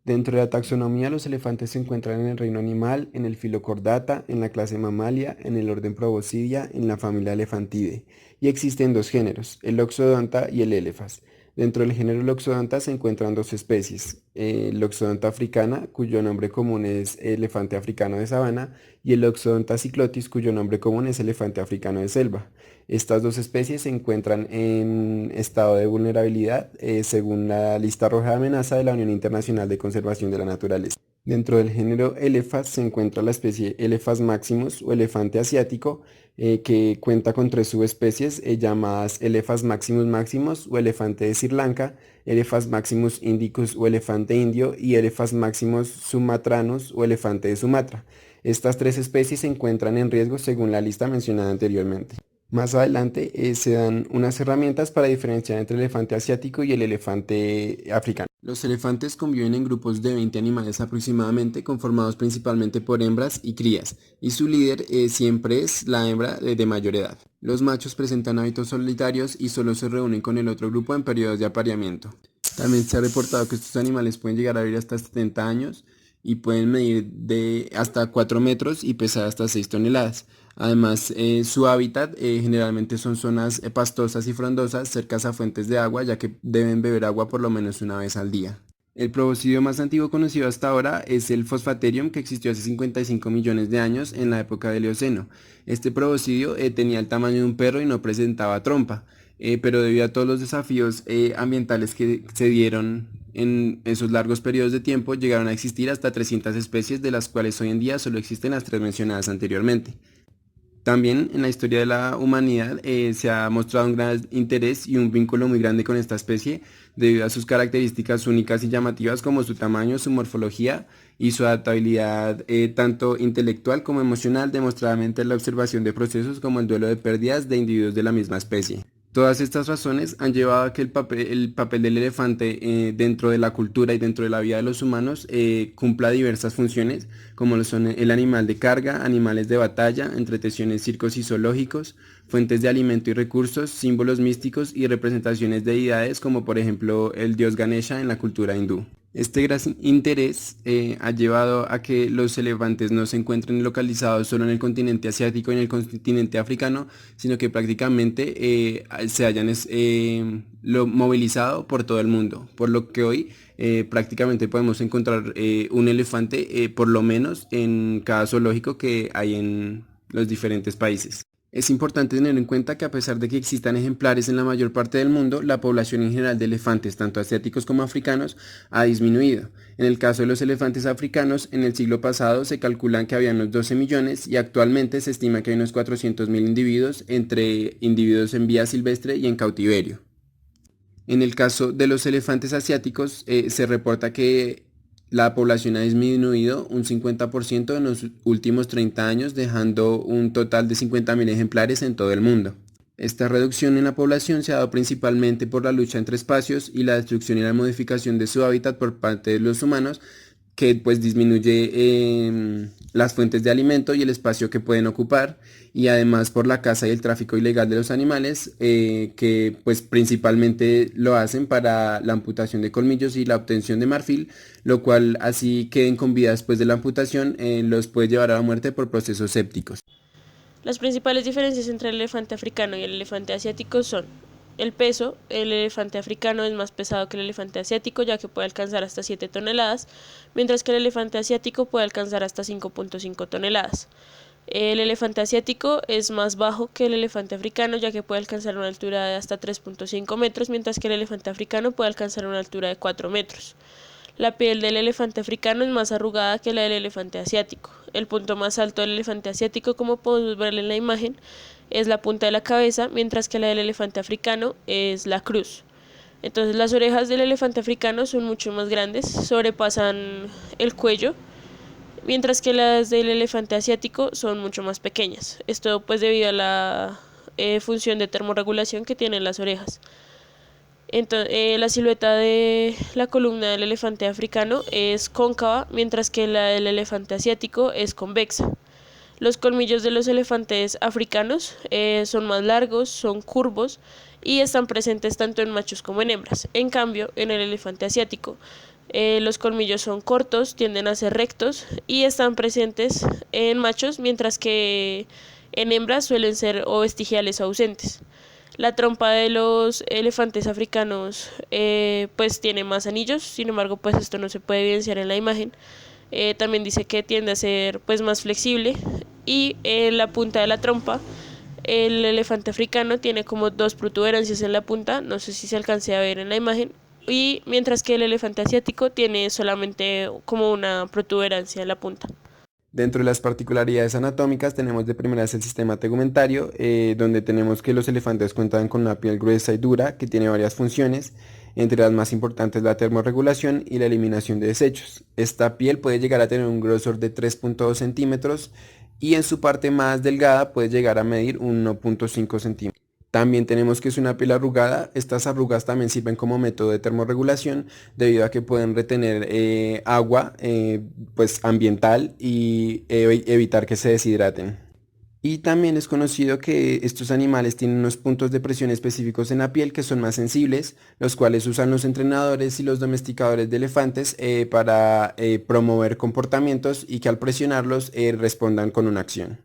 Dentro de la taxonomía, los elefantes se encuentran en el reino animal, en el filo Chordata, en la clase Mammalia, en el orden Proboscidea, en la familia Elephantidae. Y existen dos géneros, el Loxodonta y el Elephas. Dentro del género Loxodonta se encuentran dos especies, Loxodonta africana, cuyo nombre común es elefante africano de sabana, y el Loxodonta cyclotis, cuyo nombre común es elefante africano de selva. Estas dos especies se encuentran en estado de vulnerabilidad según la lista roja de amenaza de la Unión Internacional de Conservación de la Naturaleza. Dentro del género Elephas se encuentra la especie Elephas maximus o elefante asiático, que cuenta con tres subespecies llamadas Elephas maximus maximus o elefante de Sri Lanka, Elephas maximus indicus o elefante indio y Elephas maximus sumatranus o elefante de Sumatra. Estas tres especies se encuentran en riesgo según la lista mencionada anteriormente. Más adelante se dan unas herramientas para diferenciar entre el elefante asiático y el elefante africano. Los elefantes conviven en grupos de 20 animales aproximadamente, conformados principalmente por hembras y crías, y su líder siempre es la hembra de mayor edad. Los machos presentan hábitos solitarios y solo se reúnen con el otro grupo en periodos de apareamiento. También se ha reportado que estos animales pueden llegar a vivir hasta 70 años y pueden medir de hasta 4 metros y pesar hasta 6 toneladas. Además, su hábitat generalmente son zonas pastosas y frondosas cerca a fuentes de agua, ya que deben beber agua por lo menos una vez al día. El proboscideo más antiguo conocido hasta ahora es el Phosphaterium, que existió hace 55 millones de años en la época del Eoceno. Este proboscideo tenía el tamaño de un perro y no presentaba trompa, pero debido a todos los desafíos ambientales que se dieron en esos largos periodos de tiempo, llegaron a existir hasta 300 especies, de las cuales hoy en día solo existen las tres mencionadas anteriormente. También en la historia de la humanidad se ha mostrado un gran interés y un vínculo muy grande con esta especie debido a sus características únicas y llamativas como su tamaño, su morfología y su adaptabilidad tanto intelectual como emocional, demostradamente en la observación de procesos como el duelo de pérdidas de individuos de la misma especie. Todas estas razones han llevado a que el papel del elefante dentro de la cultura y dentro de la vida de los humanos cumpla diversas funciones, como lo son el animal de carga, animales de batalla, entretenciones, circos y zoológicos, fuentes de alimento y recursos, símbolos místicos y representaciones de deidades, como por ejemplo el dios Ganesha en la cultura hindú. Este gran interés ha llevado a que los elefantes no se encuentren localizados solo en el continente asiático y en el continente africano, sino que prácticamente se hayan movilizado por todo el mundo, por lo que hoy prácticamente podemos encontrar un elefante por lo menos en cada zoológico que hay en los diferentes países. Es importante tener en cuenta que a pesar de que existan ejemplares en la mayor parte del mundo, la población en general de elefantes, tanto asiáticos como africanos, ha disminuido. En el caso de los elefantes africanos, en el siglo pasado se calculan que había unos 12 millones y actualmente se estima que hay unos 400.000 individuos, entre individuos en vía silvestre y en cautiverio. En el caso de los elefantes asiáticos, se reporta que la población ha disminuido un 50% en los últimos 30 años, dejando un total de 50.000 ejemplares en todo el mundo. Esta reducción en la población se ha dado principalmente por la lucha entre espacios y la destrucción y la modificación de su hábitat por parte de los humanos, que pues disminuye las fuentes de alimento y el espacio que pueden ocupar, y además por la caza y el tráfico ilegal de los animales, que pues principalmente lo hacen para la amputación de colmillos y la obtención de marfil, lo cual así queden con vida después de la amputación los puede llevar a la muerte por procesos sépticos. Las principales diferencias entre el elefante africano y el elefante asiático son el peso. El elefante africano es más pesado que el elefante asiático, ya que puede alcanzar hasta 7 toneladas, mientras que el elefante asiático puede alcanzar hasta 5.5 toneladas. El elefante asiático es más bajo que el elefante africano, ya que puede alcanzar una altura de hasta 3.5 metros, mientras que el elefante africano puede alcanzar una altura de 4 metros. La piel del elefante africano es más arrugada que la del elefante asiático. El punto más alto del elefante asiático, como podemos ver en la imagen, es la punta de la cabeza, mientras que la del elefante africano es la cruz. Entonces las orejas del elefante africano son mucho más grandes, sobrepasan el cuello, mientras que las del elefante asiático son mucho más pequeñas. Esto pues debido a la función de termorregulación que tienen las orejas. Entonces, la silueta de la columna del elefante africano es cóncava, mientras que la del elefante asiático es convexa. Los colmillos de los elefantes africanos son más largos, son curvos y están presentes tanto en machos como en hembras. En cambio, en el elefante asiático Los colmillos son cortos, tienden a ser rectos y están presentes en machos, mientras que en hembras suelen ser o vestigiales o ausentes. La trompa de los elefantes africanos pues tiene más anillos, sin embargo pues esto no se puede evidenciar en la imagen. También dice que tiende a ser pues más flexible y en la punta de la trompa el elefante africano tiene como dos protuberancias en la punta, no sé si se alcance a ver en la imagen, y mientras que el elefante asiático tiene solamente como una protuberancia en la punta. Dentro de las particularidades anatómicas tenemos de primeras el sistema tegumentario, donde tenemos que los elefantes cuentan con una piel gruesa y dura que tiene varias funciones, entre las más importantes la termorregulación y la eliminación de desechos. Esta piel puede llegar a tener un grosor de 3.2 centímetros y en su parte más delgada puede llegar a medir 1.5 centímetros. También tenemos que es una piel arrugada. Estas arrugas también sirven como método de termorregulación debido a que pueden retener agua pues ambiental y evitar que se deshidraten. Y también es conocido que estos animales tienen unos puntos de presión específicos en la piel que son más sensibles, los cuales usan los entrenadores y los domesticadores de elefantes para promover comportamientos y que al presionarlos respondan con una acción.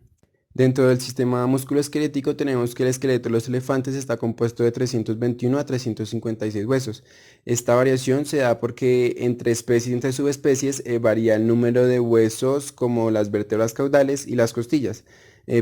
Dentro del sistema musculoesquelético tenemos que el esqueleto de los elefantes está compuesto de 321 a 356 huesos. Esta variación se da porque entre especies y entre subespecies varía el número de huesos como las vértebras caudales y las costillas.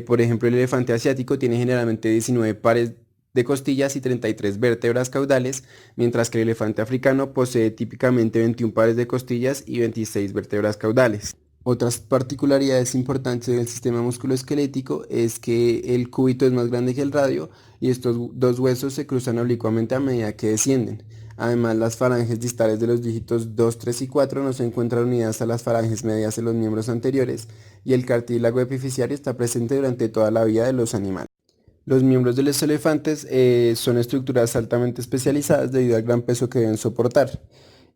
Por ejemplo, el elefante asiático tiene generalmente 19 pares de costillas y 33 vértebras caudales, mientras que el elefante africano posee típicamente 21 pares de costillas y 26 vértebras caudales. Otras particularidades importantes del sistema musculoesquelético es que el cúbito es más grande que el radio y estos dos huesos se cruzan oblicuamente a medida que descienden. Además, las falanges distales de los dígitos 2, 3 y 4 no se encuentran unidas a las falanges medias de los miembros anteriores y el cartílago epifisiario está presente durante toda la vida de los animales. Los miembros de los elefantes son estructuras altamente especializadas debido al gran peso que deben soportar.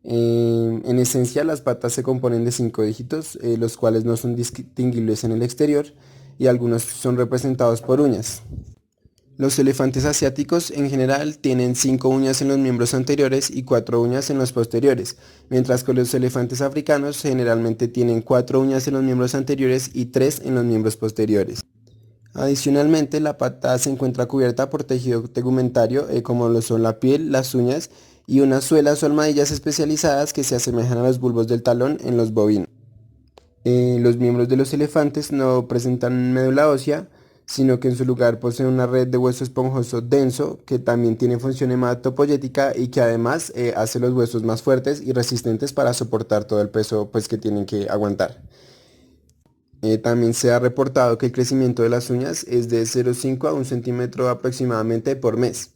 En esencia, las patas se componen de 5 dígitos, los cuales no son distinguibles en el exterior y algunos son representados por uñas. Los elefantes asiáticos en general tienen 5 uñas en los miembros anteriores y 4 uñas en los posteriores, mientras que los elefantes africanos generalmente tienen 4 uñas en los miembros anteriores y 3 en los miembros posteriores. Adicionalmente, la pata se encuentra cubierta por tejido tegumentario, como lo son la piel, las uñas y unas suelas o almohadillas especializadas que se asemejan a los bulbos del talón en los bovinos. Los miembros de los elefantes no presentan médula ósea, sino que en su lugar poseen una red de hueso esponjoso denso que también tiene función hematopoyética y que además hace los huesos más fuertes y resistentes para soportar todo el peso pues, que tienen que aguantar. También se ha reportado que el crecimiento de las uñas es de 0,5 a 1 centímetro aproximadamente por mes.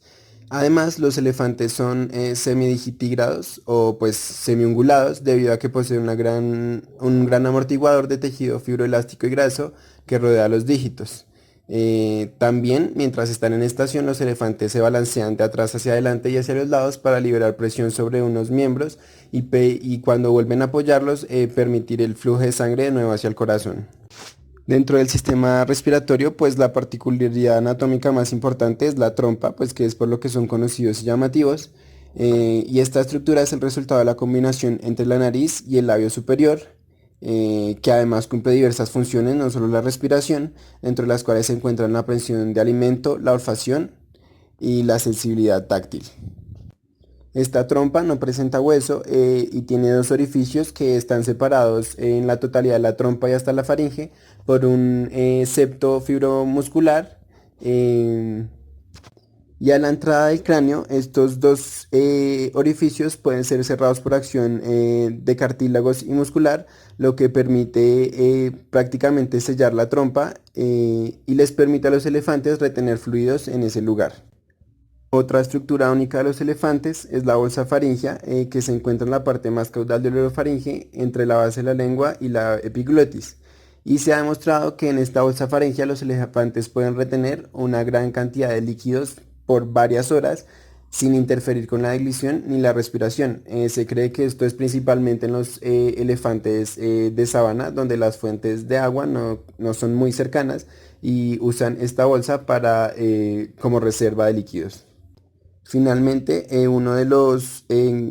Además, los elefantes son semidigitigrados o pues semiungulados debido a que poseen un gran amortiguador de tejido fibroelástico y graso que rodea los dígitos. También, mientras están en estación, los elefantes se balancean de atrás hacia adelante y hacia los lados para liberar presión sobre unos miembros y cuando vuelven a apoyarlos, permitir el flujo de sangre de nuevo hacia el corazón. Dentro del sistema respiratorio, pues la particularidad anatómica más importante es la trompa, pues que es por lo que son conocidos y llamativos. Y esta estructura es el resultado de la combinación entre la nariz y el labio superior, que además cumple diversas funciones, no solo la respiración, entre las cuales se encuentran la aprehensión de alimento, la olfacción y la sensibilidad táctil. Esta trompa no presenta hueso y tiene dos orificios que están separados en la totalidad de la trompa y hasta la faringe por un septo fibromuscular. Y a la entrada del cráneo, estos dos orificios pueden ser cerrados por acción de cartílagos y muscular, lo que permite prácticamente sellar la trompa y les permite a los elefantes retener fluidos en ese lugar. Otra estructura única de los elefantes es la bolsa faríngea, que se encuentra en la parte más caudal del orofaringe, entre la base de la lengua y la epiglotis. Y se ha demostrado que en esta bolsa faríngea los elefantes pueden retener una gran cantidad de líquidos por varias horas sin interferir con la deglutición ni la respiración. Se cree que esto es principalmente en los elefantes de sabana, donde las fuentes de agua no son muy cercanas y usan esta bolsa como reserva de líquidos. Finalmente, uno de los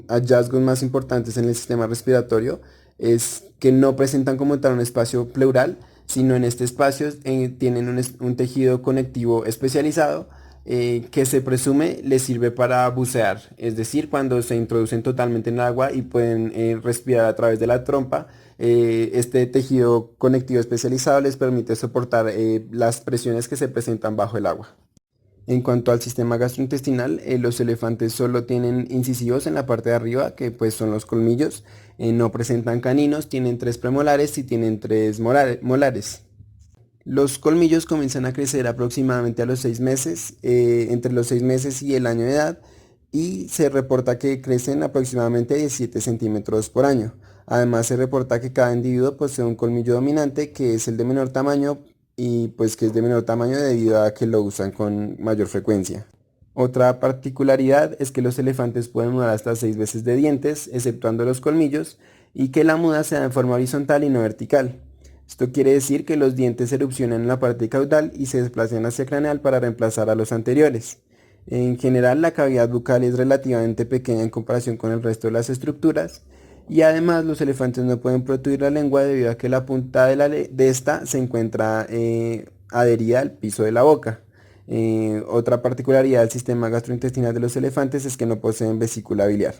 hallazgos más importantes en el sistema respiratorio es que no presentan como tal un espacio pleural, sino en este espacio tienen un tejido conectivo especializado que se presume les sirve para bucear, es decir, cuando se introducen totalmente en el agua y pueden respirar a través de la trompa. Este tejido conectivo especializado les permite soportar las presiones que se presentan bajo el agua. En cuanto al sistema gastrointestinal, los elefantes solo tienen incisivos en la parte de arriba, que pues son los colmillos. No presentan caninos, tienen tres premolares y tienen tres molares. Los colmillos comienzan a crecer aproximadamente a los 6 meses, entre los 6 meses y el año de edad, y se reporta que crecen aproximadamente 17 centímetros por año. Además, se reporta que cada individuo posee un colmillo dominante, que es el de menor tamaño, y pues que es de menor tamaño debido a que lo usan con mayor frecuencia. Otra particularidad es que los elefantes pueden mudar hasta 6 veces de dientes, exceptuando los colmillos, y que la muda se da en forma horizontal y no vertical. Esto quiere decir que los dientes erupcionan en la parte caudal y se desplazan hacia craneal para reemplazar a los anteriores. En general, la cavidad bucal es relativamente pequeña en comparación con el resto de las estructuras, y además los elefantes no pueden protruir la lengua debido a que la punta de esta se encuentra adherida al piso de la boca. Otra particularidad del sistema gastrointestinal de los elefantes es que no poseen vesícula biliar.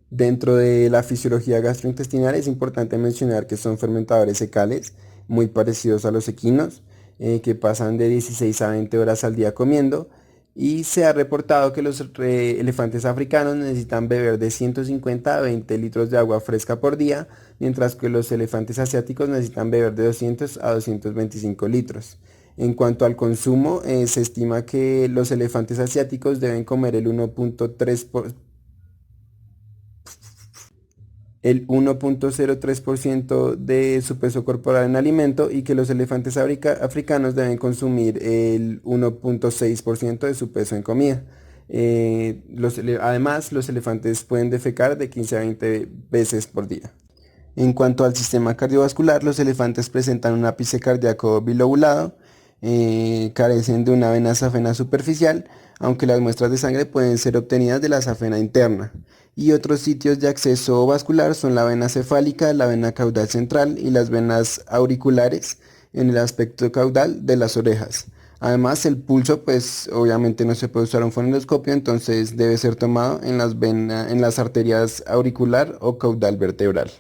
Dentro de la fisiología gastrointestinal es importante mencionar que son fermentadores secales, muy parecidos a los equinos, que pasan de 16 a 20 horas al día comiendo, y se ha reportado que los elefantes africanos necesitan beber de 150 a 20 litros de agua fresca por día, mientras que los elefantes asiáticos necesitan beber de 200 a 225 litros. En cuanto al consumo, se estima que los elefantes asiáticos deben comer el 1.03% de su peso corporal en alimento, y que los elefantes africanos deben consumir el 1.6% de su peso en comida. Además, los elefantes pueden defecar de 15 a 20 veces por día. En cuanto al sistema cardiovascular, los elefantes presentan un ápice cardíaco bilobulado, carecen de una vena safena superficial, aunque las muestras de sangre pueden ser obtenidas de la safena interna. Y otros sitios de acceso vascular son la vena cefálica, la vena caudal central y las venas auriculares en el aspecto caudal de las orejas. Además, el pulso, pues obviamente no se puede usar un fonendoscopio, entonces debe ser tomado en las arterias auricular o caudal vertebral.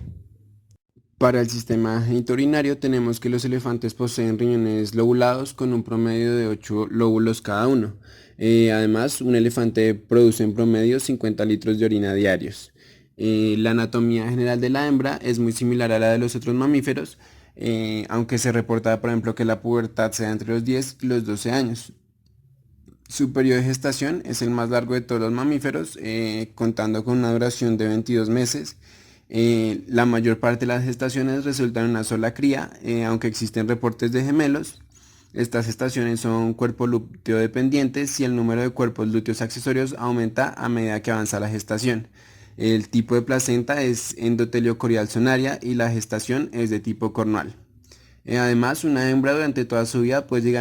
Para el sistema genitourinario tenemos que los elefantes poseen riñones lobulados con un promedio de 8 lóbulos cada uno. Además, un elefante produce en promedio 50 litros de orina diarios. La anatomía general de la hembra es muy similar a la de los otros mamíferos, aunque se reporta, por ejemplo, que la pubertad se da entre los 10 y los 12 años. Su periodo de gestación es el más largo de todos los mamíferos, contando con una duración de 22 meses. La mayor parte de las gestaciones resultan en una sola cría, aunque existen reportes de gemelos. Estas gestaciones son cuerpo lúteo dependientes y el número de cuerpos lúteos accesorios aumenta a medida que avanza la gestación. El tipo de placenta es endotelio corial zonaria y la gestación es de tipo cornual. Además, una hembra durante toda su vida puede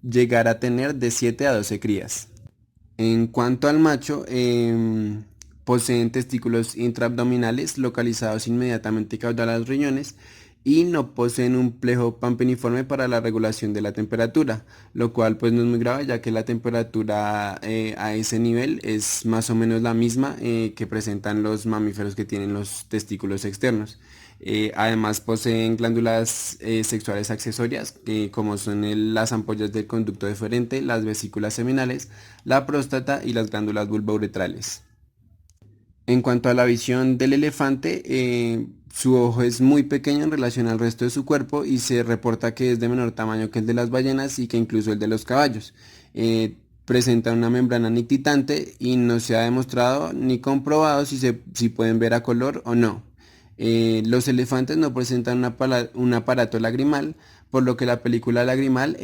llegar a tener de 7 a 12 crías. En cuanto al macho, poseen testículos intraabdominales localizados inmediatamente caudal a los riñones y no poseen un plejo pampiniforme para la regulación de la temperatura, lo cual pues no es muy grave, ya que la temperatura a ese nivel es más o menos la misma que presentan los mamíferos que tienen los testículos externos. Además poseen glándulas sexuales accesorias, como son las ampollas del conducto deferente, las vesículas seminales, la próstata y las glándulas vulvouretrales. En cuanto a la visión del elefante, su ojo es muy pequeño en relación al resto de su cuerpo y se reporta que es de menor tamaño que el de las ballenas y que incluso el de los caballos. Presenta una membrana nictitante y no se ha demostrado ni comprobado si pueden ver a color o no. Los elefantes no presentan un aparato lagrimal, por lo que la película lagrimal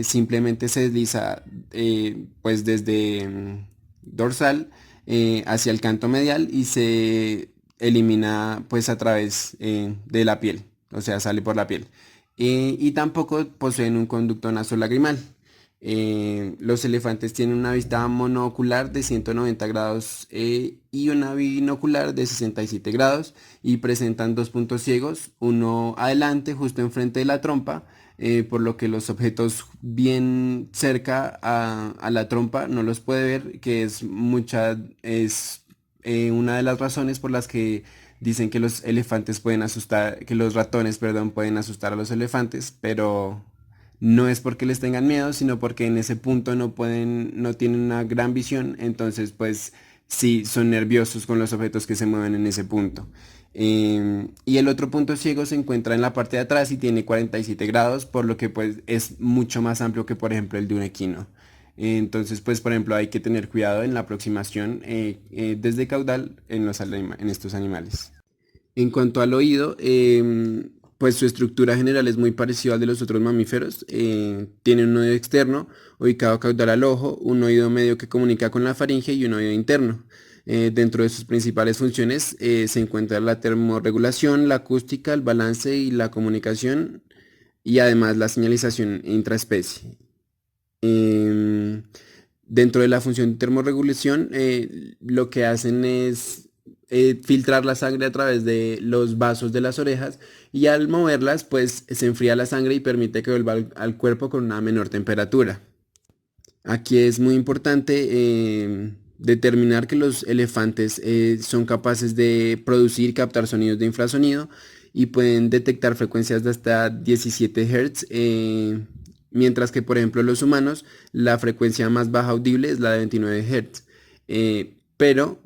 simplemente se desliza pues desde dorsal hacia el canto medial y se elimina pues a través de la piel, o sea, sale por la piel. Y tampoco poseen un conducto nasolagrimal. Los elefantes tienen una vista monocular de 190 grados y una binocular de 67 grados y presentan dos puntos ciegos, uno adelante justo enfrente de la trompa, por lo que los objetos bien cerca a la trompa no los puede ver, que es una de las razones por las que dicen que los elefantes pueden asustar, que los ratones, perdón, pueden asustar a los elefantes, pero no es porque les tengan miedo, sino porque en ese punto no tienen una gran visión, entonces pues sí son nerviosos con los objetos que se mueven en ese punto. Y el otro punto ciego se encuentra en la parte de atrás y tiene 47 grados, por lo que pues es mucho más amplio que por ejemplo el de un equino. Entonces pues por ejemplo hay que tener cuidado en la aproximación desde caudal en estos animales. En cuanto al oído, pues su estructura general es muy parecida al de los otros mamíferos. Tiene un oído externo ubicado caudal al ojo, un oído medio que comunica con la faringe y un oído interno. Dentro de sus principales funciones se encuentra la termorregulación, la acústica, el balance y la comunicación y además la señalización intraespecie. Em, Dentro de la función de termorregulación, lo que hacen es filtrar la sangre a través de los vasos de las orejas y al moverlas, pues se enfría la sangre y permite que vuelva al cuerpo con una menor temperatura. Aquí es muy importante determinar que los elefantes son capaces de producir y captar sonidos de infrasonido y pueden detectar frecuencias de hasta 17 Hz, mientras que por ejemplo los humanos la frecuencia más baja audible es la de 29 Hz. Pero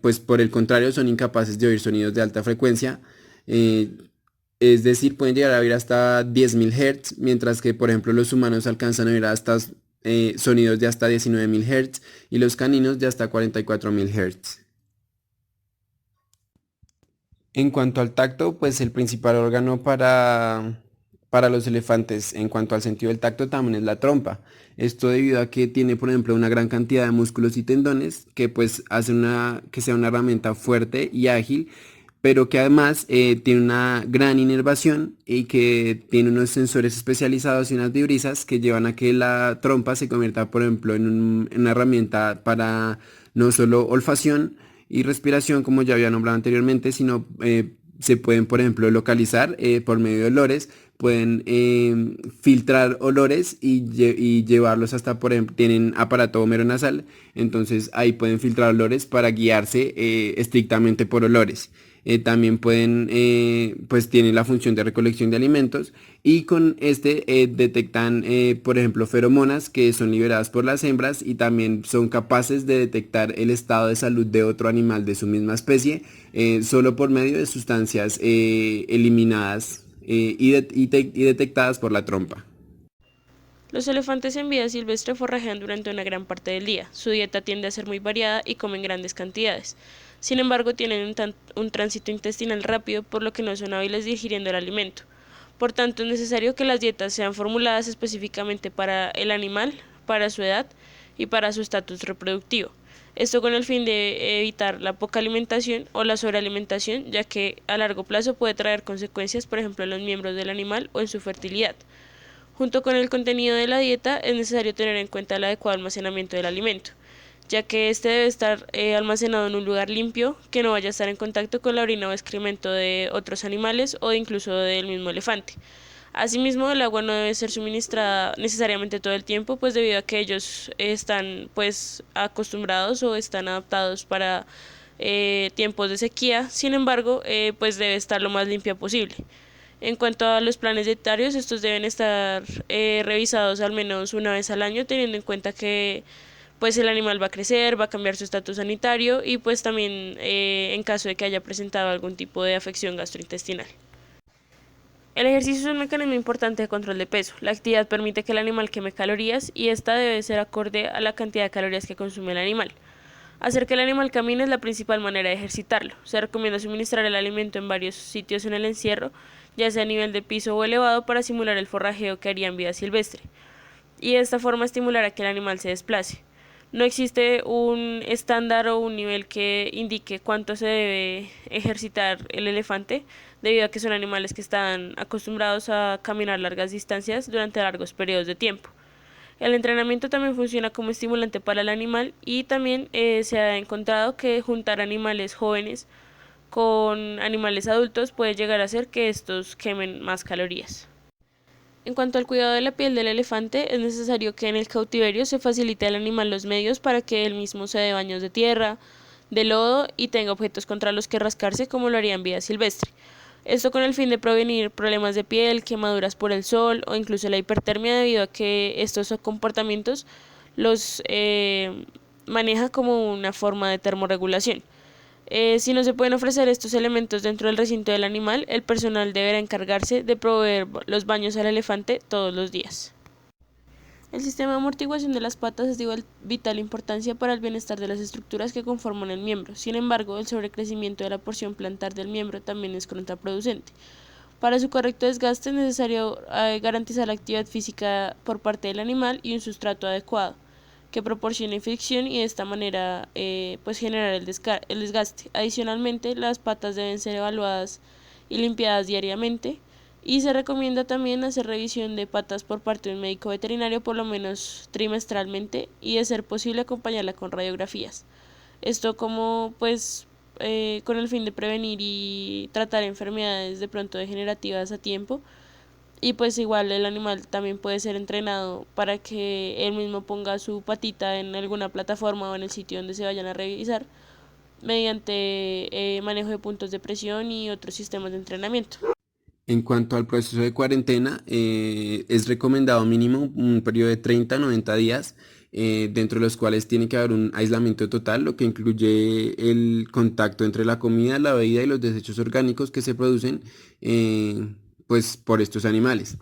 pues por el contrario son incapaces de oír sonidos de alta frecuencia, eh, es decir, pueden llegar a oír hasta 10.000 Hz, mientras que por ejemplo los humanos alcanzan a oír hasta sonidos de hasta 19.000 Hz y los caninos de hasta 44.000 Hz. En cuanto al tacto, pues el principal órgano para los elefantes en cuanto al sentido del tacto también es la trompa. Esto debido a que tiene, por ejemplo, una gran cantidad de músculos y tendones que pues hacen que sea una herramienta fuerte y ágil, pero que además tiene una gran inervación y que tiene unos sensores especializados y unas vibrisas que llevan a que la trompa se convierta, por ejemplo, en una herramienta para no solo olfacción y respiración, como ya había nombrado anteriormente, sino se pueden, por ejemplo, localizar por medio de olores, pueden filtrar olores y llevarlos hasta, por ejemplo, tienen aparato homeronasal, entonces ahí pueden filtrar olores para guiarse estrictamente por olores. También pueden, pues tienen la función de recolección de alimentos y con este detectan, por ejemplo, feromonas que son liberadas por las hembras y también son capaces de detectar el estado de salud de otro animal de su misma especie solo por medio de sustancias eliminadas y detectadas por la trompa. Los elefantes en vida silvestre forrajean durante una gran parte del día. Su dieta tiende a ser muy variada y comen grandes cantidades. Sin embargo, tienen un tránsito intestinal rápido, por lo que no son hábiles digiriendo el alimento. Por tanto, es necesario que las dietas sean formuladas específicamente para el animal, para su edad y para su estatus reproductivo. Esto con el fin de evitar la poca alimentación o la sobrealimentación, ya que a largo plazo puede traer consecuencias, por ejemplo, en los miembros del animal o en su fertilidad. Junto con el contenido de la dieta, es necesario tener en cuenta el adecuado almacenamiento del alimento, ya que este debe estar almacenado en un lugar limpio, que no vaya a estar en contacto con la orina o excremento de otros animales o incluso del mismo elefante. Asimismo, el agua no debe ser suministrada necesariamente todo el tiempo, pues debido a que ellos están pues acostumbrados o están adaptados para tiempos de sequía. Sin embargo, pues debe estar lo más limpia posible. En cuanto a los planes dietarios, estos deben estar revisados al menos una vez al año, teniendo en cuenta que pues el animal va a crecer, va a cambiar su estatus sanitario y pues también en caso de que haya presentado algún tipo de afección gastrointestinal. El ejercicio es un mecanismo importante de control de peso. La actividad permite que el animal queme calorías y esta debe ser acorde a la cantidad de calorías que consume el animal. Hacer que el animal camine es la principal manera de ejercitarlo. Se recomienda suministrar el alimento en varios sitios en el encierro, ya sea a nivel de piso o elevado, para simular el forrajeo que haría en vida silvestre, y de esta forma estimular a que el animal se desplace. No existe un estándar o un nivel que indique cuánto se debe ejercitar el elefante, debido a que son animales que están acostumbrados a caminar largas distancias durante largos periodos de tiempo. El entrenamiento también funciona como estimulante para el animal y también se ha encontrado que juntar animales jóvenes con animales adultos puede llegar a hacer que estos quemen más calorías. En cuanto al cuidado de la piel del elefante, es necesario que en el cautiverio se facilite al animal los medios para que él mismo se dé baños de tierra, de lodo y tenga objetos contra los que rascarse como lo haría en vida silvestre. Esto con el fin de prevenir problemas de piel, quemaduras por el sol o incluso la hipertermia debido a que estos comportamientos los maneja como una forma de termorregulación. Si no se pueden ofrecer estos elementos dentro del recinto del animal, el personal deberá encargarse de proveer los baños al elefante todos los días. El sistema de amortiguación de las patas es de vital importancia para el bienestar de las estructuras que conforman el miembro. Sin embargo, el sobrecrecimiento de la porción plantar del miembro también es contraproducente. Para su correcto desgaste es necesario garantizar la actividad física por parte del animal y un sustrato adecuado que proporcione fricción y de esta manera pues generar el desgaste. Adicionalmente, las patas deben ser evaluadas y limpiadas diariamente y se recomienda también hacer revisión de patas por parte de un médico veterinario por lo menos trimestralmente y de ser posible acompañarla con radiografías. Esto como pues con el fin de prevenir y tratar enfermedades de pronto degenerativas a tiempo y pues igual el animal también puede ser entrenado para que él mismo ponga su patita en alguna plataforma o en el sitio donde se vayan a revisar mediante manejo de puntos de presión y otros sistemas de entrenamiento. En cuanto al proceso de cuarentena, es recomendado mínimo un periodo de 30 a 90 días, dentro de los cuales tiene que haber un aislamiento total, lo que incluye el contacto entre la comida, la bebida y los desechos orgánicos que se producen pues, por estos animales.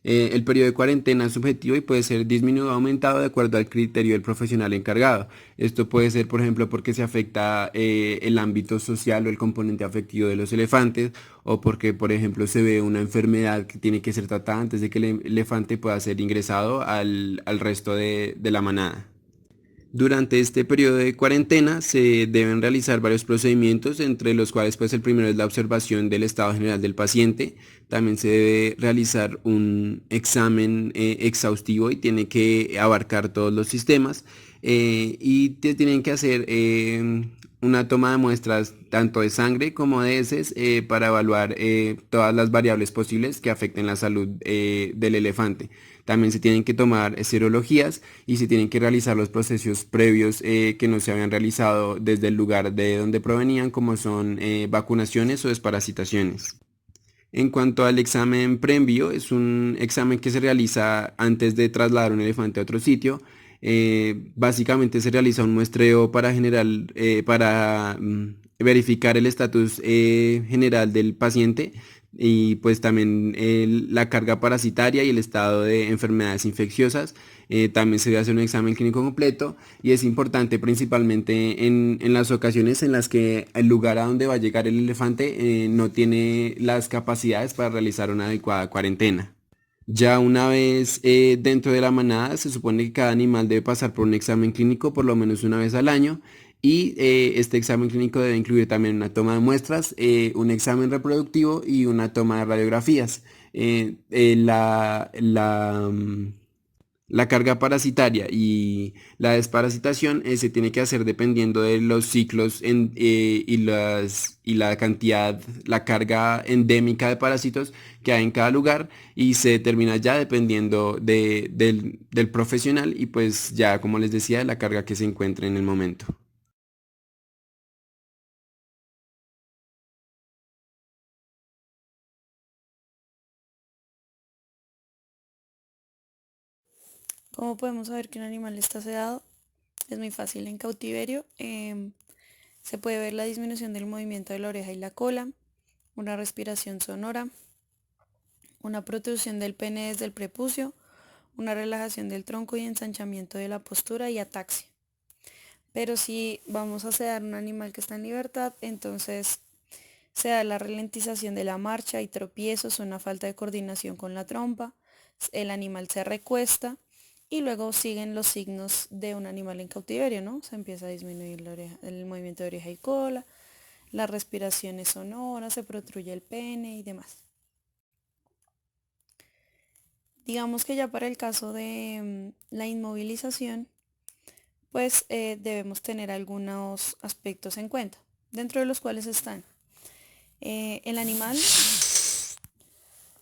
El periodo de cuarentena es subjetivo y puede ser disminuido o aumentado de acuerdo al criterio del profesional encargado. Esto puede ser, por ejemplo, porque se afecta el ámbito social o el componente afectivo de los elefantes, o porque, por ejemplo, se ve una enfermedad que tiene que ser tratada antes de que el elefante pueda ser ingresado al resto de la manada. Durante este periodo de cuarentena se deben realizar varios procedimientos, entre los cuales pues el primero es la observación del estado general del paciente. También se debe realizar un examen exhaustivo y tiene que abarcar todos los sistemas, y tienen que hacer una toma de muestras tanto de sangre como de heces, para evaluar todas las variables posibles que afecten la salud del elefante. También se tienen que tomar serologías y se tienen que realizar los procesos previos que no se habían realizado desde el lugar de donde provenían, como son vacunaciones o desparasitaciones. En cuanto al examen preenvío, es un examen que se realiza antes de trasladar un elefante a otro sitio. Básicamente se realiza un muestreo para verificar el estatus general del paciente, y pues también la carga parasitaria y el estado de enfermedades infecciosas. También se debe hacer un examen clínico completo, y es importante principalmente en las ocasiones en las que el lugar a donde va a llegar el elefante no tiene las capacidades para realizar una adecuada cuarentena. Ya una vez dentro de la manada, se supone que cada animal debe pasar por un examen clínico por lo menos una vez al año, y este examen clínico debe incluir también una toma de muestras, un examen reproductivo y una toma de radiografías. La carga parasitaria y la desparasitación se tiene que hacer dependiendo de los ciclos y la cantidad, la carga endémica de parásitos que hay en cada lugar, y se determina ya dependiendo del profesional y pues ya, como les decía, de la carga que se encuentre en el momento. ¿Cómo podemos saber que un animal está sedado? Es muy fácil. En cautiverio se puede ver la disminución del movimiento de la oreja y la cola, una respiración sonora, una protrusión del pene desde el prepucio, una relajación del tronco y ensanchamiento de la postura y ataxia. Pero si vamos a sedar un animal que está en libertad, entonces se da la ralentización de la marcha y tropiezos, una falta de coordinación con la trompa, el animal se recuesta y luego siguen los signos de un animal en cautiverio, ¿no? Se empieza a disminuir el movimiento de oreja y cola, la respiración es sonora, se protruye el pene y demás. Digamos que ya para el caso de la inmovilización, pues debemos tener algunos aspectos en cuenta, dentro de los cuales están el animal.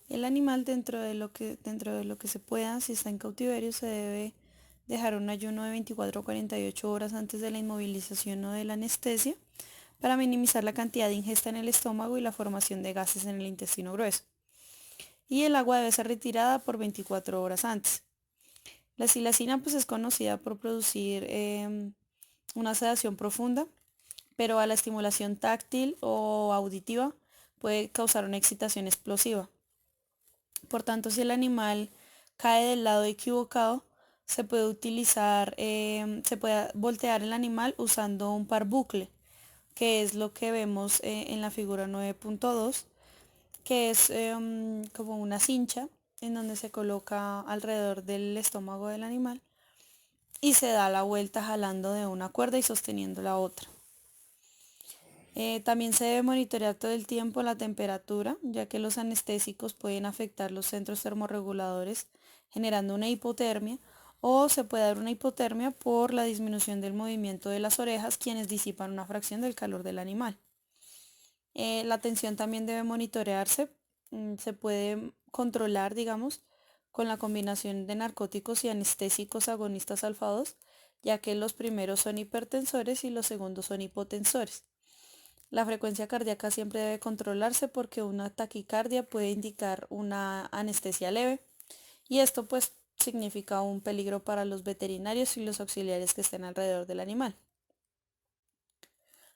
El animal dentro de lo que se pueda, si está en cautiverio, se debe dejar un ayuno de 24 a 48 horas antes de la inmovilización o de la anestesia para minimizar la cantidad de ingesta en el estómago y la formación de gases en el intestino grueso. Y el agua debe ser retirada por 24 horas antes. La silacina pues es conocida por producir una sedación profunda, pero a la estimulación táctil o auditiva puede causar una excitación explosiva. Por tanto, si el animal cae del lado equivocado, se puede voltear el animal usando un par bucle, que es lo que vemos en la figura 9.2, que es como una cincha en donde se coloca alrededor del estómago del animal y se da la vuelta jalando de una cuerda y sosteniendo la otra. También se debe monitorear todo el tiempo la temperatura, ya que los anestésicos pueden afectar los centros termorreguladores, generando una hipotermia, o se puede dar una hipotermia por la disminución del movimiento de las orejas, quienes disipan una fracción del calor del animal. La tensión también debe monitorearse, se puede controlar, digamos, con la combinación de narcóticos y anestésicos agonistas alfa 2, ya que los primeros son hipertensores y los segundos son hipotensores. La frecuencia cardíaca siempre debe controlarse porque una taquicardia puede indicar una anestesia leve y esto pues significa un peligro para los veterinarios y los auxiliares que estén alrededor del animal.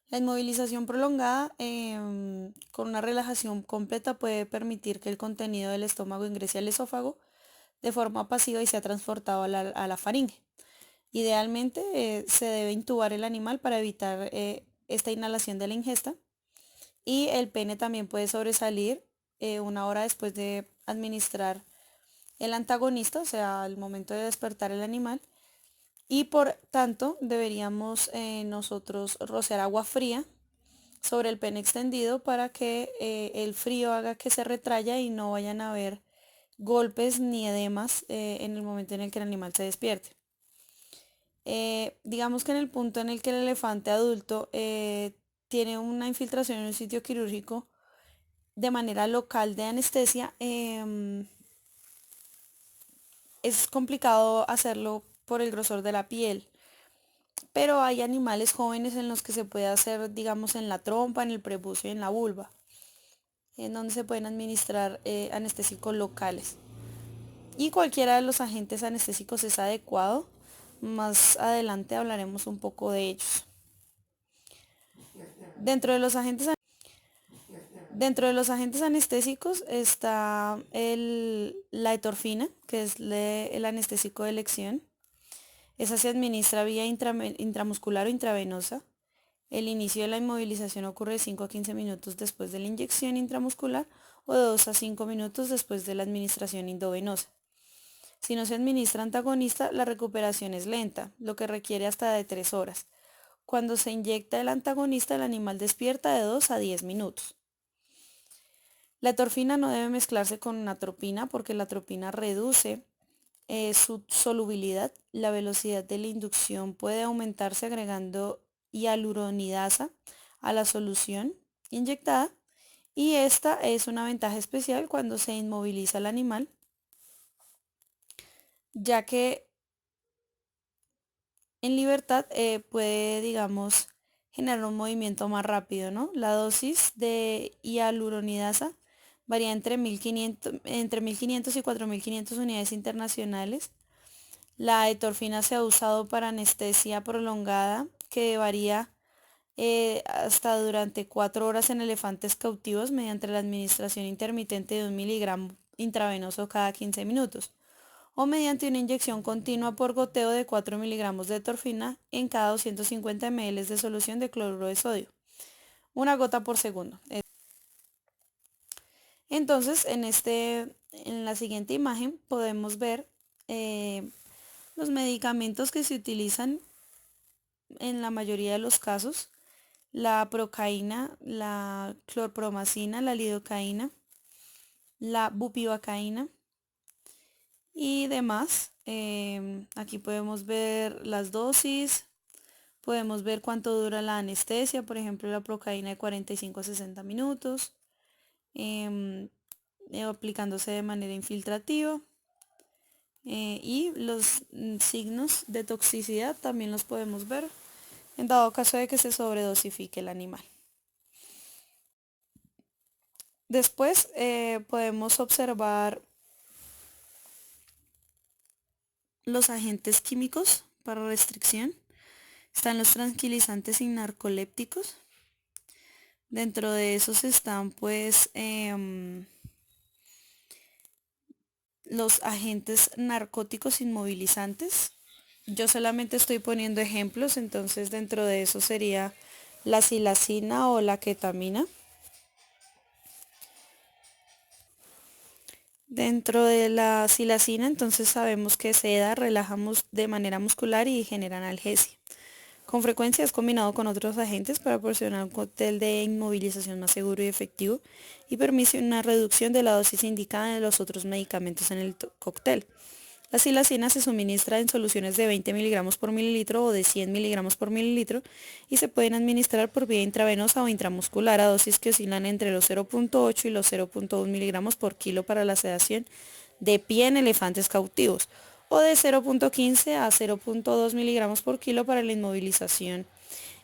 La inmovilización prolongada con una relajación completa puede permitir que el contenido del estómago ingrese al esófago de forma pasiva y sea transportado a la faringe. Idealmente se debe intubar el animal para evitar esta inhalación de la ingesta. Y el pene también puede sobresalir una hora después de administrar el antagonista, o sea, al momento de despertar el animal. Y por tanto deberíamos nosotros rociar agua fría sobre el pene extendido para que el frío haga que se retraiga y no vayan a haber golpes ni edemas en el momento en el que el animal se despierte. Digamos que en el punto en el que el elefante adulto tiene una infiltración en un sitio quirúrgico de manera local de anestesia, es complicado hacerlo por el grosor de la piel, pero hay animales jóvenes en los que se puede hacer, digamos, en la trompa, en el prepucio y en la vulva, en donde se pueden administrar anestésicos locales. Y cualquiera de los agentes anestésicos es adecuado. Más adelante hablaremos un poco de ellos. Dentro de los agentes Dentro de los agentes anestésicos está la etorfina, que es el anestésico de elección. Esa se administra vía intramuscular o intravenosa. El inicio de la inmovilización ocurre de 5 a 15 minutos después de la inyección intramuscular o de 2 a 5 minutos después de la administración endovenosa. Si no se administra antagonista, la recuperación es lenta, lo que requiere hasta de 3 horas. Cuando se inyecta el antagonista, el animal despierta de 2 a 10 minutos. La etorfina no debe mezclarse con atropina porque la atropina reduce su solubilidad. La velocidad de la inducción puede aumentarse agregando hialuronidasa a la solución inyectada y esta es una ventaja especial cuando se inmoviliza al animal, ya que en libertad puede, digamos, generar un movimiento más rápido, ¿no? La dosis de hialuronidasa varía entre 1500 y 4500 unidades internacionales. La etorfina se ha usado para anestesia prolongada que varía hasta durante 4 horas en elefantes cautivos mediante la administración intermitente de 1 miligramo intravenoso cada 15 minutos o mediante una inyección continua por goteo de 4 miligramos de etorfina en cada 250 ml de solución de cloruro de sodio, una gota por segundo. Entonces, en la siguiente imagen podemos ver los medicamentos que se utilizan en la mayoría de los casos: la procaína, la clorpromacina, la lidocaína, la bupivacaína y demás. Aquí podemos ver las dosis, podemos ver cuánto dura la anestesia, por ejemplo la procaína de 45 a 60 minutos, em, aplicándose de manera infiltrativa. Y los signos de toxicidad también los podemos ver en dado caso de que se sobredosifique el animal. Después podemos observar los agentes químicos para restricción. Están los tranquilizantes y narcolépticos. Dentro de esos están pues los agentes narcóticos inmovilizantes. Yo solamente estoy poniendo ejemplos, entonces dentro de eso sería la silacina o la ketamina. Dentro de la silacina, entonces sabemos que seda, relaja de manera muscular y genera analgesia. Con frecuencia es combinado con otros agentes para proporcionar un cóctel de inmovilización más seguro y efectivo y permite una reducción de la dosis indicada de los otros medicamentos en el cóctel. La silacina se suministra en soluciones de 20 miligramos por mililitro o de 100 miligramos por mililitro y se pueden administrar por vía intravenosa o intramuscular a dosis que oscilan entre los 0.8 y los 0.1 miligramos por kilo para la sedación de pie en elefantes cautivos o de 0.15 a 0.2 miligramos por kilo para la inmovilización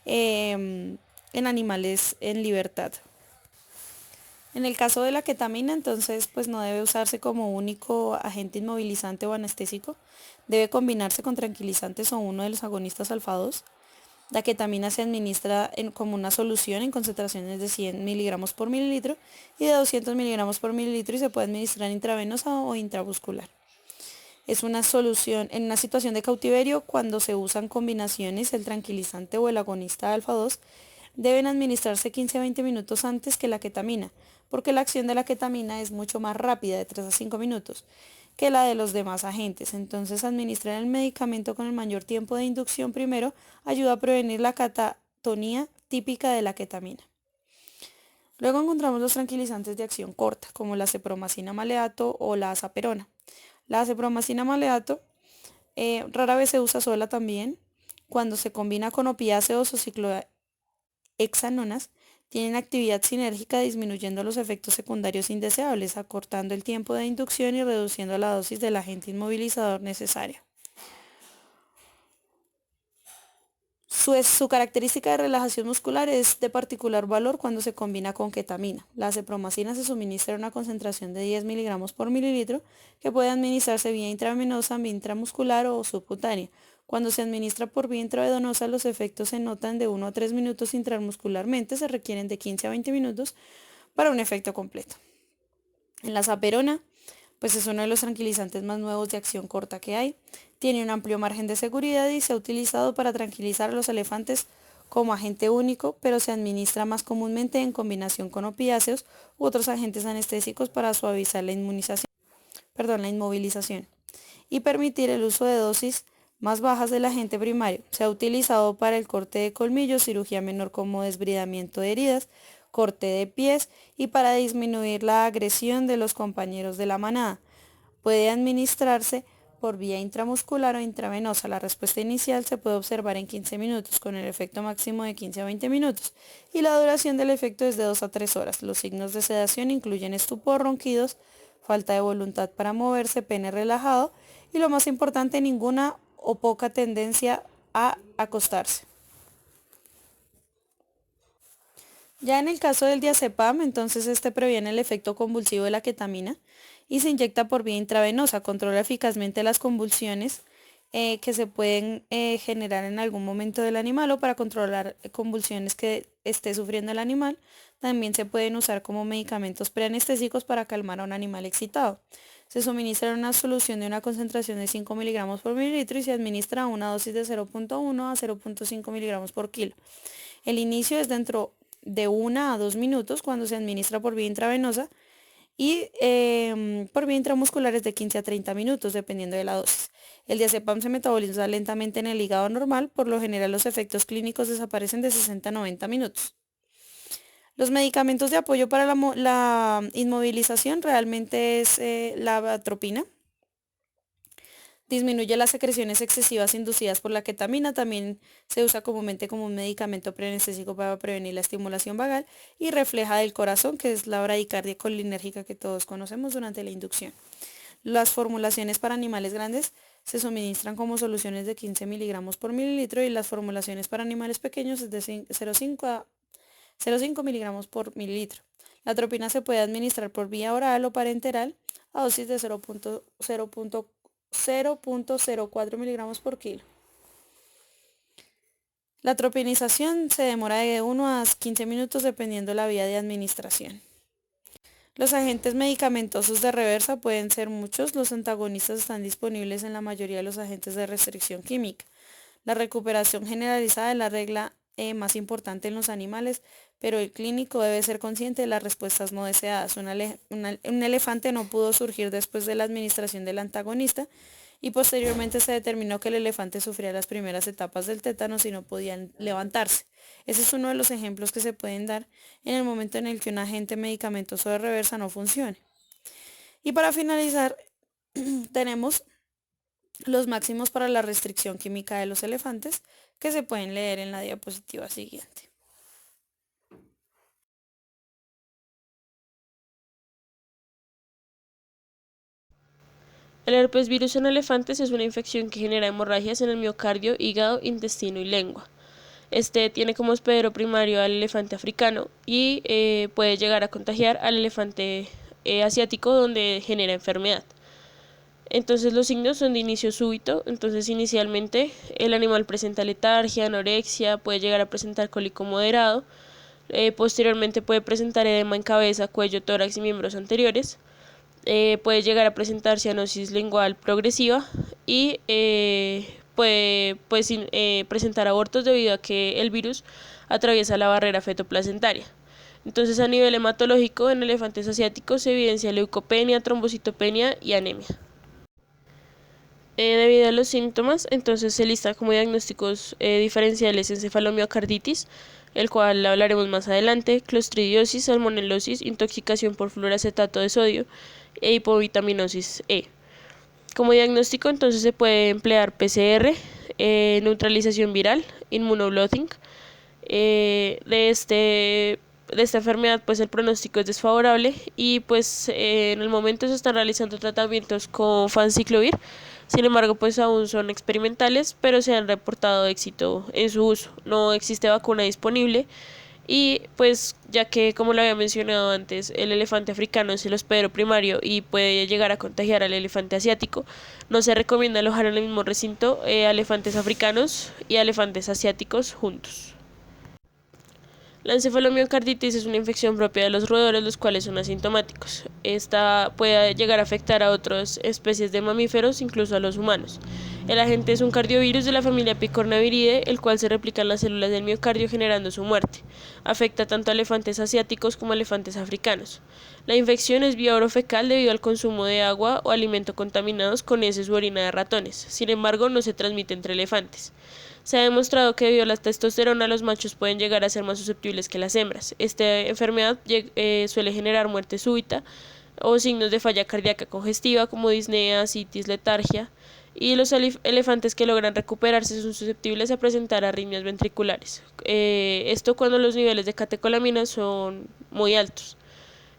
en animales en libertad. En el caso de la ketamina, entonces, pues no debe usarse como único agente inmovilizante o anestésico. Debe combinarse con tranquilizantes o uno de los agonistas alfa-2. La ketamina se administra como una solución en concentraciones de 100 miligramos por mililitro y de 200 miligramos por mililitro y se puede administrar intravenosa o intramuscular. Es una solución en una situación de cautiverio cuando se usan combinaciones, el tranquilizante o el agonista alfa-2 deben administrarse 15 a 20 minutos antes que la ketamina, porque la acción de la ketamina es mucho más rápida, de 3 a 5 minutos, que la de los demás agentes. Entonces, administrar el medicamento con el mayor tiempo de inducción primero ayuda a prevenir la catatonía típica de la ketamina. Luego encontramos los tranquilizantes de acción corta, como la cepromacina maleato o la azaperona. La cepromacina maleato rara vez se usa sola también. Cuando se combina con opiáceos o ciclohexanonas, tienen actividad sinérgica disminuyendo los efectos secundarios indeseables, acortando el tiempo de inducción y reduciendo la dosis del agente inmovilizador necesaria. Su característica de relajación muscular es de particular valor cuando se combina con ketamina. La cepromacina se suministra en una concentración de 10 miligramos por mililitro que puede administrarse vía intravenosa, vía intramuscular o subcutánea. Cuando se administra por vía intravenosa, los efectos se notan de 1 a 3 minutos intramuscularmente, se requieren de 15 a 20 minutos para un efecto completo. En la saperona, pues es uno de los tranquilizantes más nuevos de acción corta que hay. Tiene un amplio margen de seguridad y se ha utilizado para tranquilizar a los elefantes como agente único, pero se administra más comúnmente en combinación con opiáceos u otros agentes anestésicos para suavizar la inmovilización y permitir el uso de dosis más bajas del agente primario. Se ha utilizado para el corte de colmillos, cirugía menor como desbridamiento de heridas, corte de pies y para disminuir la agresión de los compañeros de la manada. Puede administrarse por vía intramuscular o intravenosa. La respuesta inicial se puede observar en 15 minutos con el efecto máximo de 15 a 20 minutos y la duración del efecto es de 2 a 3 horas. Los signos de sedación incluyen estupor, ronquidos, falta de voluntad para moverse, pene relajado y lo más importante, ninguna o poca tendencia a acostarse. Ya en el caso del diazepam, entonces este previene el efecto convulsivo de la ketamina y se inyecta por vía intravenosa, controla eficazmente las convulsiones que se pueden generar en algún momento del animal o para controlar convulsiones que esté sufriendo el animal. También se pueden usar como medicamentos preanestésicos para calmar a un animal excitado. Se suministra en una solución de una concentración de 5 miligramos por mililitro y se administra a una dosis de 0.1 a 0.5 miligramos por kilo. El inicio es dentro de 1 a 2 minutos cuando se administra por vía intravenosa y por vía intramuscular es de 15 a 30 minutos dependiendo de la dosis. El diazepam se metaboliza lentamente en el hígado normal, por lo general los efectos clínicos desaparecen de 60 a 90 minutos. Los medicamentos de apoyo para la inmovilización realmente es la atropina. disminuye las secreciones excesivas inducidas por la ketamina, también se usa comúnmente como un medicamento preanestésico para prevenir la estimulación vagal y refleja del corazón, que es la bradicardia colinérgica que todos conocemos durante la inducción. Las formulaciones para animales grandes se suministran como soluciones de 15 miligramos por mililitro y las formulaciones para animales pequeños es de 0,5 miligramos por mililitro. La atropina se puede administrar por vía oral o parenteral a dosis de 0,04 miligramos por kilo. La tropinización se demora de 1 a 15 minutos dependiendo la vía de administración. Los agentes medicamentosos de reversa pueden ser muchos. Los antagonistas están disponibles en la mayoría de los agentes de restricción química. La recuperación generalizada es la regla más importante en los animales, pero el clínico debe ser consciente de las respuestas no deseadas. Un elefante no pudo surgir después de la administración del antagonista y posteriormente se determinó que el elefante sufría las primeras etapas del tétanos y no podían levantarse. Ese es uno de los ejemplos que se pueden dar en el momento en el que un agente medicamentoso de reversa no funcione. Y para finalizar, tenemos los máximos para la restricción química de los elefantes que se pueden leer en la diapositiva siguiente. El herpes virus en elefantes es una infección que genera hemorragias en el miocardio, hígado, intestino y lengua. Este tiene como hospedero primario al elefante africano y puede llegar a contagiar al elefante asiático, donde genera enfermedad. Entonces los signos son de inicio súbito. Entonces inicialmente el animal presenta letargia, anorexia, puede llegar a presentar cólico moderado. Posteriormente puede presentar edema en cabeza, cuello, tórax y miembros anteriores. Puede llegar a presentar cianosis lingual progresiva y puede presentar abortos debido a que el virus atraviesa la barrera fetoplacentaria. Entonces, a nivel hematológico, en elefantes asiáticos se evidencia leucopenia, trombocitopenia y anemia. Debido a los síntomas, entonces se lista como diagnósticos diferenciales encefalomiocarditis, el cual hablaremos más adelante, clostridiosis, salmonelosis, intoxicación por fluoracetato de sodio e hipovitaminosis E. Como diagnóstico entonces se puede emplear PCR, neutralización viral, inmunoblotting. De esta enfermedad pues el pronóstico es desfavorable y pues en el momento se están realizando tratamientos con fanciclovir. Sin embargo, pues aún son experimentales, pero se han reportado éxito en su uso. No existe vacuna disponible y pues ya que, como lo había mencionado antes, el elefante africano es el hospedero primario y puede llegar a contagiar al elefante asiático, no se recomienda alojar en el mismo recinto a elefantes africanos y a elefantes asiáticos juntos. La encefalomiocarditis es una infección propia de los roedores, los cuales son asintomáticos. Esta puede llegar a afectar a otras especies de mamíferos, incluso a los humanos. El agente es un cardiovirus de la familia Picornaviridae, el cual se replica en las células del miocardio generando su muerte. Afecta tanto a elefantes asiáticos como a elefantes africanos. La infección es vía orofecal debido al consumo de agua o alimento contaminados con heces u orina de ratones. Sin embargo, no se transmite entre elefantes. Se ha demostrado que debido a la testosterona los machos pueden llegar a ser más susceptibles que las hembras. Esta enfermedad suele generar muerte súbita o signos de falla cardíaca congestiva como disnea, citis, letargia, y los elefantes que logran recuperarse son susceptibles a presentar arritmias ventriculares. Esto cuando los niveles de catecolaminas son muy altos.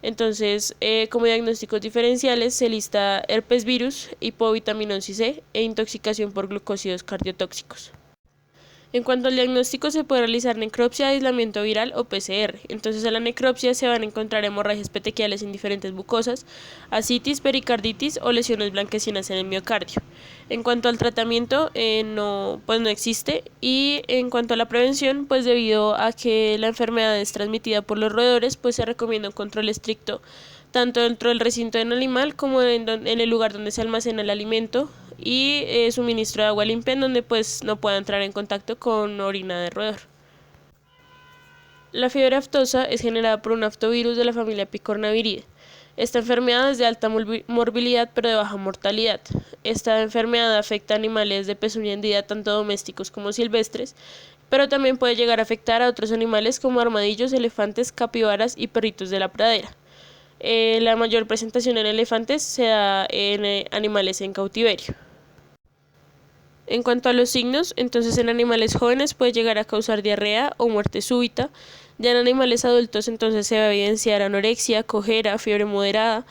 Entonces, como diagnósticos diferenciales se lista herpes virus, hipovitaminosis E e intoxicación por glucósidos cardiotóxicos. En cuanto al diagnóstico, se puede realizar necropsia, aislamiento viral o PCR. Entonces, a la necropsia se van a encontrar hemorragias petequiales en diferentes mucosas, ascitis, pericarditis o lesiones blanquecinas en el miocardio. En cuanto al tratamiento, no existe. Y en cuanto a la prevención, pues debido a que la enfermedad es transmitida por los roedores, pues se recomienda un control estricto tanto dentro del recinto del animal como en el lugar donde se almacena el alimento, y suministro de agua limpia en donde pues no pueda entrar en contacto con orina de roedor. La fiebre aftosa es generada por un aftovirus de la familia Picornaviridae. Esta enfermedad es de alta morbilidad pero de baja mortalidad. Esta enfermedad afecta a animales de pezuña hendida tanto domésticos como silvestres, pero también puede llegar a afectar a otros animales como armadillos, elefantes, capibaras y perritos de la pradera. La mayor presentación en elefantes se da en animales en cautiverio. En cuanto a los signos, entonces en animales jóvenes puede llegar a causar diarrea o muerte súbita. Ya en animales adultos entonces se va a evidenciar anorexia, cojera, fiebre moderada,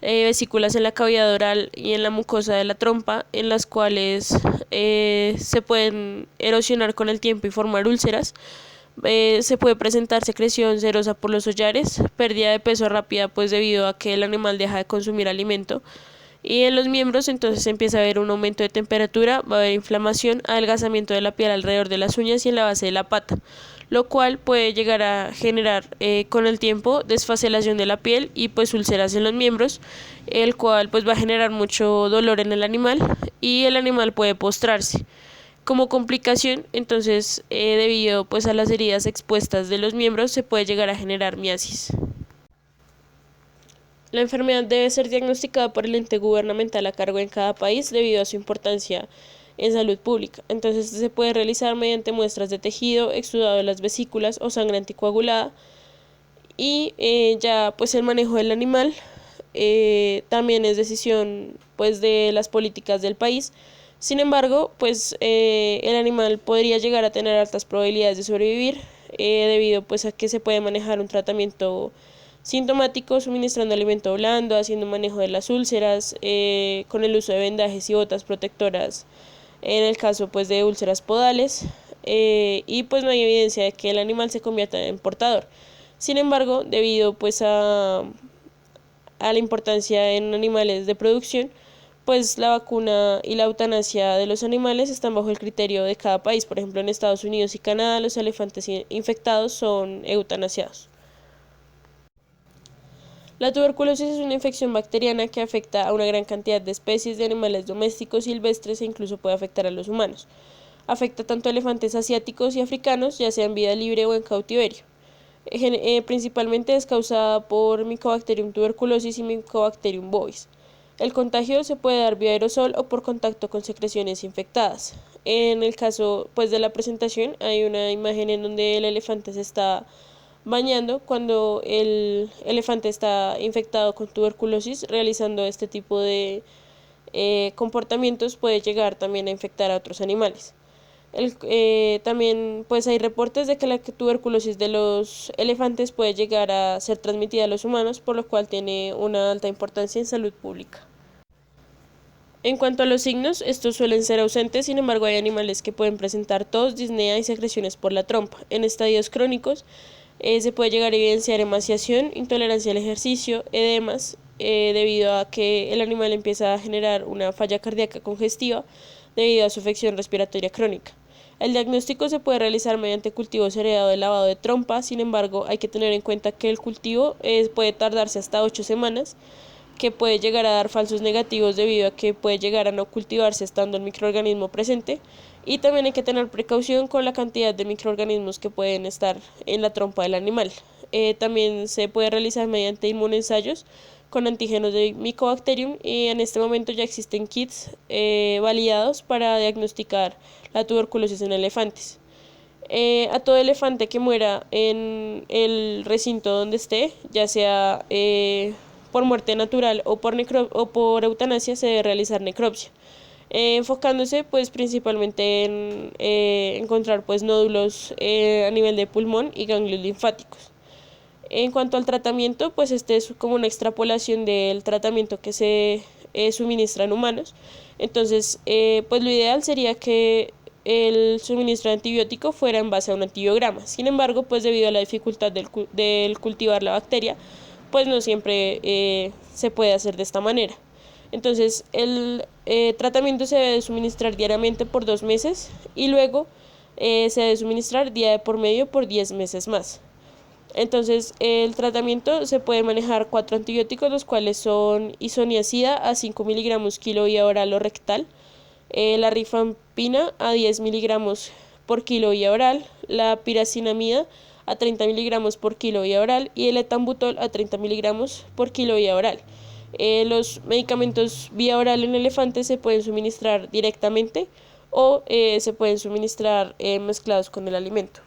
vesículas en la cavidad oral y en la mucosa de la trompa, en las cuales se pueden erosionar con el tiempo y formar úlceras. Se puede presentar secreción serosa por los hollares, pérdida de peso rápida pues debido a que el animal deja de consumir alimento. Y en los miembros entonces empieza a haber un aumento de temperatura, va a haber inflamación, adelgazamiento de la piel alrededor de las uñas y en la base de la pata, lo cual puede llegar a generar con el tiempo desfacelación de la piel y pues úlceras en los miembros, el cual pues va a generar mucho dolor en el animal y el animal puede postrarse. Como complicación, entonces, debido pues a las heridas expuestas de los miembros, se puede llegar a generar miasis. La enfermedad debe ser diagnosticada por el ente gubernamental a cargo en cada país debido a su importancia en salud pública. Entonces se puede realizar mediante muestras de tejido, exudado de las vesículas o sangre anticoagulada y ya pues el manejo del animal también es decisión pues de las políticas del país. Sin embargo, pues el animal podría llegar a tener altas probabilidades de sobrevivir debido pues a que se puede manejar un tratamiento sintomático suministrando alimento blando, haciendo manejo de las úlceras, con el uso de vendajes y botas protectoras en el caso pues de úlceras podales y pues no hay evidencia de que el animal se convierta en portador. Sin embargo, debido pues a la importancia en animales de producción, pues la vacuna y la eutanasia de los animales están bajo el criterio de cada país. Por ejemplo, en Estados Unidos y Canadá los elefantes infectados son eutanasiados. La tuberculosis es una infección bacteriana que afecta a una gran cantidad de especies de animales domésticos, silvestres e incluso puede afectar a los humanos. Afecta tanto a elefantes asiáticos y africanos, ya sea en vida libre o en cautiverio. Principalmente es causada por Mycobacterium tuberculosis y Mycobacterium bovis. El contagio se puede dar vía aerosol o por contacto con secreciones infectadas. En el caso pues de la presentación hay una imagen en donde el elefante se está bañando cuando el elefante está infectado con tuberculosis. Realizando este tipo de comportamientos puede llegar también a infectar a otros animales. También pues hay reportes de que la tuberculosis de los elefantes puede llegar a ser transmitida a los humanos, por lo cual tiene una alta importancia en salud pública. En cuanto a los signos, estos suelen ser ausentes, sin embargo hay animales que pueden presentar tos, disnea y secreciones por la trompa. En estadios crónicos se puede llegar a evidenciar emaciación, intolerancia al ejercicio, edemas, debido a que el animal empieza a generar una falla cardíaca congestiva debido a su afección respiratoria crónica. El diagnóstico se puede realizar mediante cultivo heredado de lavado de trompa, sin embargo hay que tener en cuenta que el cultivo puede tardarse hasta 8 semanas, que puede llegar a dar falsos negativos debido a que puede llegar a no cultivarse estando el microorganismo presente, y también hay que tener precaución con la cantidad de microorganismos que pueden estar en la trompa del animal. También se puede realizar mediante inmunoensayos con antígenos de Mycobacterium y en este momento ya existen kits validados para diagnosticar la tuberculosis en elefantes. A todo elefante que muera en el recinto donde esté, ya sea por muerte natural o por eutanasia, se debe realizar necropsia, enfocándose pues principalmente en encontrar pues nódulos a nivel de pulmón y ganglios linfáticos. En cuanto al tratamiento, pues este es como una extrapolación del tratamiento que se suministra en humanos. Entonces, pues lo ideal sería que el suministro de antibiótico fuera en base a un antibiograma. Sin embargo, pues debido a la dificultad del cultivar la bacteria, pues no siempre se puede hacer de esta manera. Entonces, el tratamiento se debe suministrar diariamente por 2 meses y luego se debe suministrar día de por medio por 10 meses más. Entonces, el tratamiento se puede manejar 4 antibióticos, los cuales son isoniazida a 5 miligramos kilo vía oral o rectal, la rifampina a 10 miligramos por kilo vía oral, la piracinamida a 30 miligramos por kilo vía oral y el etambutol a 30 miligramos por kilo vía oral. Los medicamentos vía oral en elefantes se pueden suministrar directamente o se pueden suministrar mezclados con el alimento.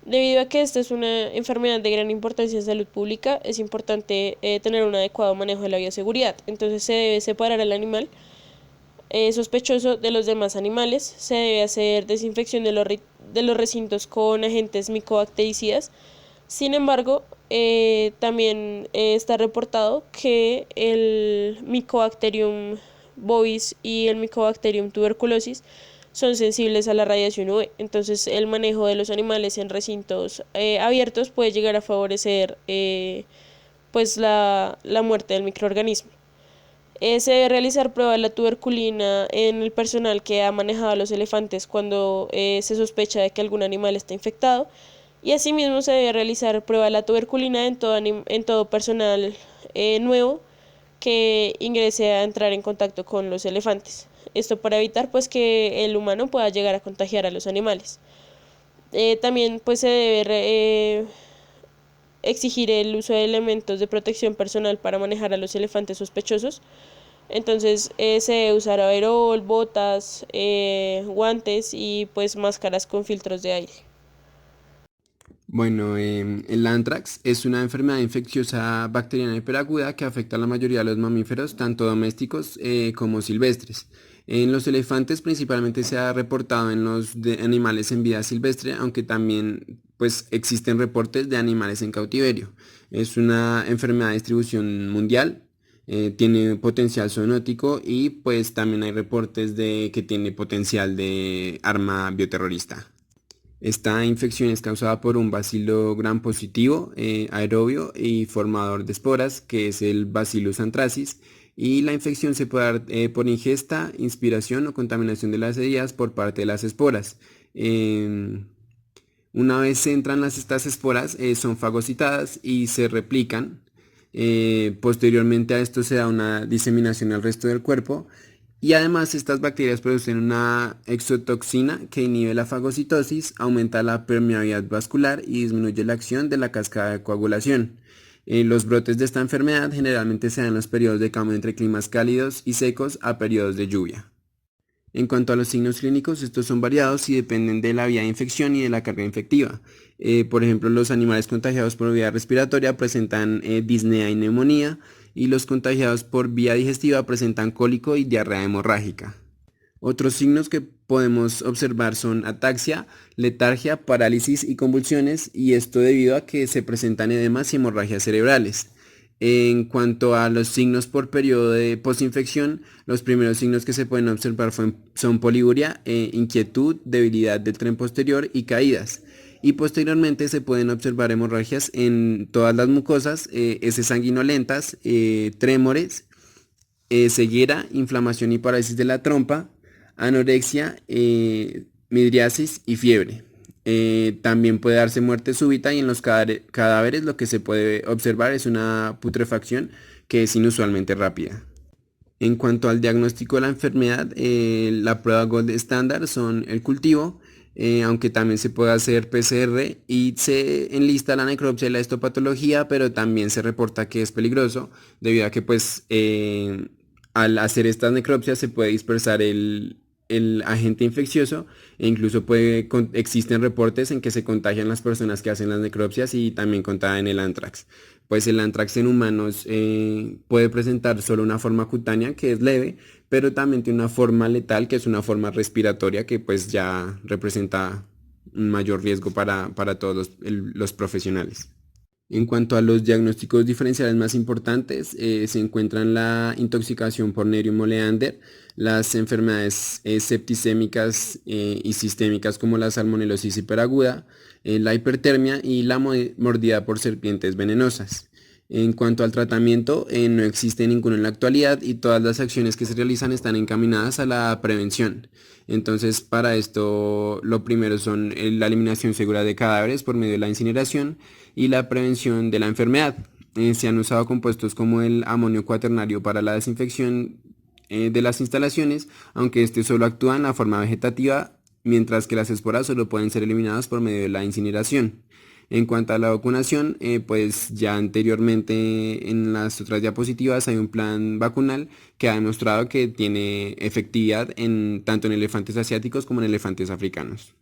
Debido a que esta es una enfermedad de gran importancia en salud pública, es importante tener un adecuado manejo de la bioseguridad. Entonces se debe separar al animal sospechoso de los demás animales. Se debe hacer desinfección de los recintos con agentes micobactericidas. Sin embargo, también está reportado que el Mycobacterium bovis y el Mycobacterium tuberculosis son sensibles a la radiación UV. Entonces, el manejo de los animales en recintos abiertos puede llegar a favorecer pues la muerte del microorganismo. Se debe realizar prueba de la tuberculina en el personal que ha manejado a los elefantes cuando se sospecha de que algún animal está infectado. Y asimismo se debe realizar prueba de la tuberculina en todo personal nuevo que ingrese a entrar en contacto con los elefantes. Esto para evitar pues que el humano pueda llegar a contagiar a los animales. También pues se debe exigir el uso de elementos de protección personal para manejar a los elefantes sospechosos. Entonces se debe usar overol, botas, guantes y pues máscaras con filtros de aire. Bueno, el anthrax es una enfermedad infecciosa bacteriana hiperaguda que afecta a la mayoría de los mamíferos, tanto domésticos como silvestres. En los elefantes principalmente se ha reportado en los animales en vida silvestre, aunque también pues, existen reportes de animales en cautiverio. Es una enfermedad de distribución mundial, tiene potencial zoonótico y pues también hay reportes de que tiene potencial de arma bioterrorista. Esta infección es causada por un bacilo gram positivo, aerobio y formador de esporas, que es el Bacillus anthracis, y la infección se puede dar por ingesta, inspiración o contaminación de las heridas por parte de las esporas. Una vez entran estas esporas, son fagocitadas y se replican. Posteriormente a esto se da una diseminación al resto del cuerpo. Y además estas bacterias producen una exotoxina que inhibe la fagocitosis, aumenta la permeabilidad vascular y disminuye la acción de la cascada de coagulación. Los brotes de esta enfermedad generalmente se dan en los periodos de cambio entre climas cálidos y secos a periodos de lluvia. En cuanto a los signos clínicos, estos son variados y dependen de la vía de infección y de la carga infectiva. Por ejemplo, los animales contagiados por vía respiratoria presentan disnea y neumonía, y los contagiados por vía digestiva presentan cólico y diarrea hemorrágica. Otros signos que podemos observar son ataxia, letargia, parálisis y convulsiones, y esto debido a que se presentan edemas y hemorragias cerebrales. En cuanto a los signos por periodo de posinfección, los primeros signos que se pueden observar son poliuria, inquietud, debilidad del tren posterior y caídas. Y posteriormente se pueden observar hemorragias en todas las mucosas, heces sanguinolentas, trémores, ceguera, inflamación y parálisis de la trompa, anorexia, midriasis y fiebre. También puede darse muerte súbita y en los cadáveres lo que se puede observar es una putrefacción que es inusualmente rápida. En cuanto al diagnóstico de la enfermedad, la prueba gold estándar son el cultivo, aunque también se puede hacer PCR y se enlista la necropsia y la histopatología, pero también se reporta que es peligroso debido a que pues al hacer estas necropsias se puede dispersar el agente infeccioso e incluso existen reportes en que se contagian las personas que hacen las necropsias y también contagian el anthrax. Pues el anthrax en humanos puede presentar solo una forma cutánea que es leve, pero también tiene una forma letal que es una forma respiratoria que pues ya representa un mayor riesgo para todos los profesionales. En cuanto a los diagnósticos diferenciales más importantes, se encuentran la intoxicación por Nerium oleander, las enfermedades septicémicas y sistémicas como la salmonelosis hiperaguda, la hipertermia y la mordida por serpientes venenosas. En cuanto al tratamiento, no existe ninguno en la actualidad y todas las acciones que se realizan están encaminadas a la prevención. Entonces, para esto, lo primero son la eliminación segura de cadáveres por medio de la incineración y la prevención de la enfermedad. Se han usado compuestos como el amonio cuaternario para la desinfección de las instalaciones, aunque este solo actúa en la forma vegetativa, mientras que las esporas solo pueden ser eliminadas por medio de la incineración. En cuanto a la vacunación, pues ya anteriormente en las otras diapositivas hay un plan vacunal que ha demostrado que tiene efectividad tanto en elefantes asiáticos como en elefantes africanos.